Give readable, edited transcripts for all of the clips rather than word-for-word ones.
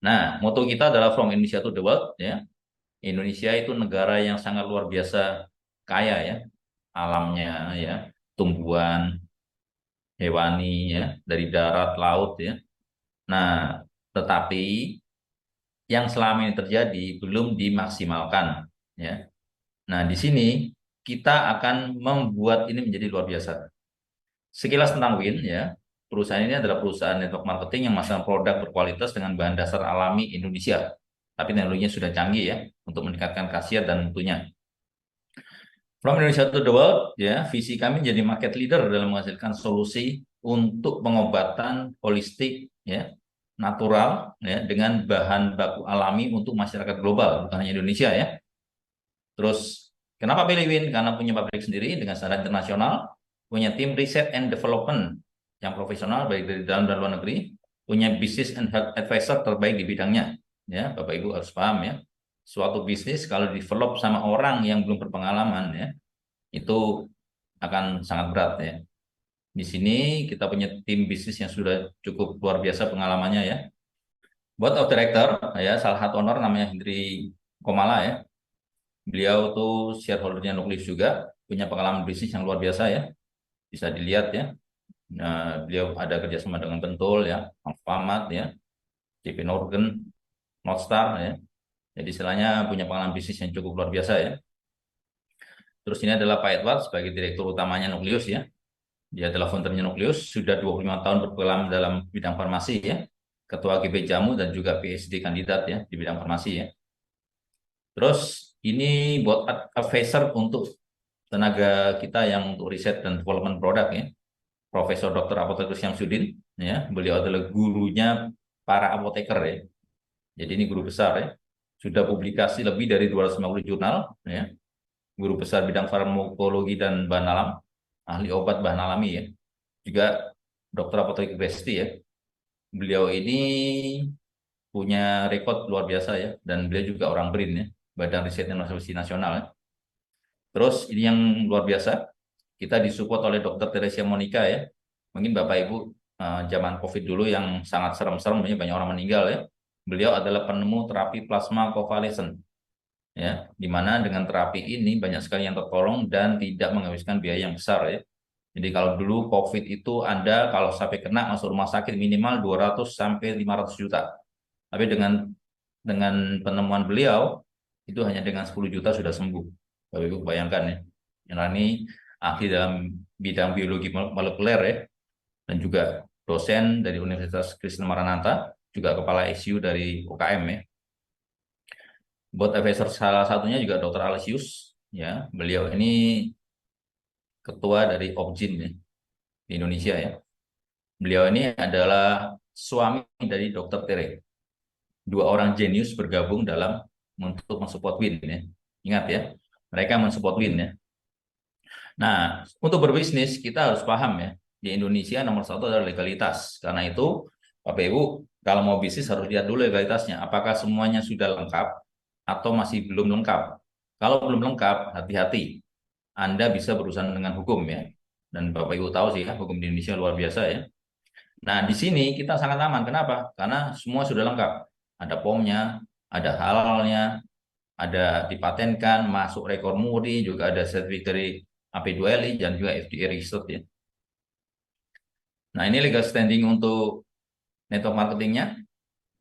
Nah, moto kita adalah From Indonesia to the World, ya. Indonesia itu negara yang sangat luar biasa kaya, ya, alamnya, ya, tumbuhan, hewani, ya, dari darat, laut, ya. Nah, tetapi yang selama ini terjadi belum dimaksimalkan, ya. Nah, di sini kita akan membuat ini menjadi luar biasa. Sekilas tentang Win, ya, perusahaan ini adalah perusahaan network marketing yang memasarkan produk berkualitas dengan bahan dasar alami Indonesia. Tapi teknologinya sudah canggih, ya, untuk meningkatkan khasiat dan mutunya. From Indonesia to the world, ya, visi kami jadi market leader dalam menghasilkan solusi untuk pengobatan holistik, ya, natural, ya, dengan bahan baku alami untuk masyarakat global, bukan hanya Indonesia, ya. Terus kenapa pilih Win? Karena punya pabrik sendiri dengan standar internasional, punya tim riset and development yang profesional baik dari dalam dan luar negeri, punya business and health advisor terbaik di bidangnya. Ya, Bapak Ibu harus paham, ya. Suatu bisnis kalau develop sama orang yang belum berpengalaman, ya, itu akan sangat berat, ya. Di sini kita punya tim bisnis yang sudah cukup luar biasa pengalamannya, ya. Board of Director, ya, salah satu owner namanya Hendri Komala, ya. Beliau tuh shareholdernya Nuklis juga, punya pengalaman bisnis yang luar biasa, ya. Bisa dilihat, ya. Nah, beliau ada kerjasama dengan Bentul, ya, Alfamart, ya, JP Morgan, Northstar, ya. Jadi istilahnya punya pengalaman bisnis yang cukup luar biasa, ya. Terus ini adalah Pak Edward sebagai direktur utamanya Nuklius, ya. Dia adalah foundernya Nuklius, sudah 25 tahun berpengalaman dalam bidang farmasi, ya. Ketua GB Jamu dan juga PhD kandidat, ya, di bidang farmasi, ya. Terus ini buat advisor untuk tenaga kita yang untuk riset dan development produk, ya. Profesor Dr. Apoteker Syamsuddin, ya. Beliau adalah gurunya para apoteker, ya. Jadi ini guru besar, ya. Sudah publikasi lebih dari 250 jurnal, ya. Guru besar bidang farmakologi dan bahan alam, ahli obat bahan alami, ya. Juga Dr. Apoteker Besti, ya. Beliau ini punya rekod luar biasa, ya, dan beliau juga orang BRIN, ya, Badan Riset Inovasi Nasional, ya. Terus ini yang luar biasa, kita disupport oleh Dr. Teresia Monica, ya. Mungkin Bapak Ibu zaman COVID dulu yang sangat serem-serem, ya, banyak orang meninggal, ya. Beliau adalah penemu terapi plasma convalescent, ya, di mana dengan terapi ini banyak sekali yang tertolong dan tidak menghabiskan biaya yang besar, ya. Jadi kalau dulu COVID itu Anda kalau sampai kena masuk rumah sakit minimal 200 sampai 500 juta. Tapi dengan penemuan beliau itu hanya dengan 10 juta sudah sembuh. Bapak Ibu bayangkan, ya. Yang ini ahli dalam bidang biologi molekuler, ya, dan juga dosen dari Universitas Kristen Maranatha, juga kepala ICU dari UKM, ya. Board advisor salah satunya juga Dr. Alesius, ya. Beliau ini ketua dari Opjin, ya, di Indonesia, ya. Beliau ini adalah suami dari Dr. Tere. Dua orang jenius bergabung dalam untuk mensupport Win, ya. Ingat, ya, mereka mensupport Win, ya. Nah, untuk berbisnis kita harus paham, ya, di Indonesia nomor satu adalah legalitas. Karena itu, Bapak Ibu, kalau mau bisnis harus lihat dulu legalitasnya. Apakah semuanya sudah lengkap atau masih belum lengkap? Kalau belum lengkap, hati-hati. Anda bisa berurusan dengan hukum, ya. Dan Bapak Ibu tahu sih, ya, hukum di Indonesia luar biasa, ya. Nah, di sini kita sangat aman. Kenapa? Karena semua sudah lengkap. Ada POM-nya, ada halalnya, ada dipatenkan, masuk rekor muri, juga ada sertifikat dari AP2LI dan juga FDA registered, ya. Nah, ini legal standing untuk network marketingnya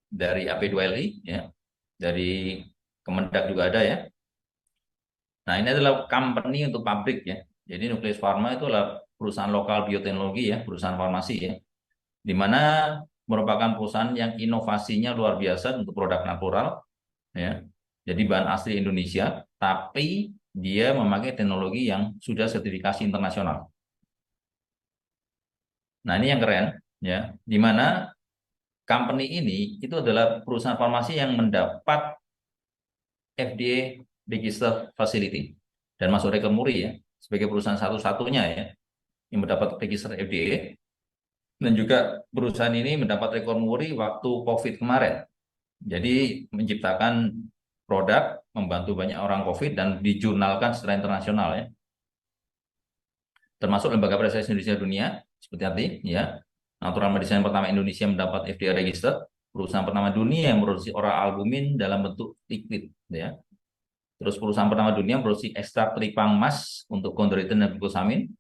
dari AP2LI, ya. Dari Kemendak juga ada, ya. Nah, ini adalah company untuk pabrik, ya. Jadi Nucleus Pharma itu adalah perusahaan lokal bioteknologi, ya, perusahaan farmasi, ya, di mana merupakan perusahaan yang inovasinya luar biasa untuk produk natural, ya. Jadi bahan asli Indonesia, tapi dia memakai teknologi yang sudah sertifikasi internasional. Nah, ini yang keren, ya, di mana company ini itu adalah perusahaan farmasi yang mendapat FDA Register Facility dan masuk rekor muri, ya, sebagai perusahaan satu-satunya, ya, yang mendapat register FDA, dan juga perusahaan ini mendapat rekor muri waktu COVID kemarin. Jadi menciptakan produk membantu banyak orang COVID dan dijurnalkan secara internasional, ya. Termasuk lembaga prestasi Indonesia dunia seperti nanti, ya. Natural Medicine yang pertama Indonesia mendapat FDA register, perusahaan pertama dunia yang produksi oral albumin dalam bentuk liquid, ya. Terus perusahaan pertama dunia yang produksi ekstrak tripang emas untuk kondroitin dan glukosamin,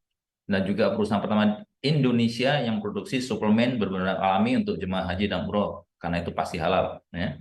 dan juga perusahaan pertama Indonesia yang produksi suplemen berbahan alami untuk jemaah haji dan umroh, karena itu pasti halal, ya.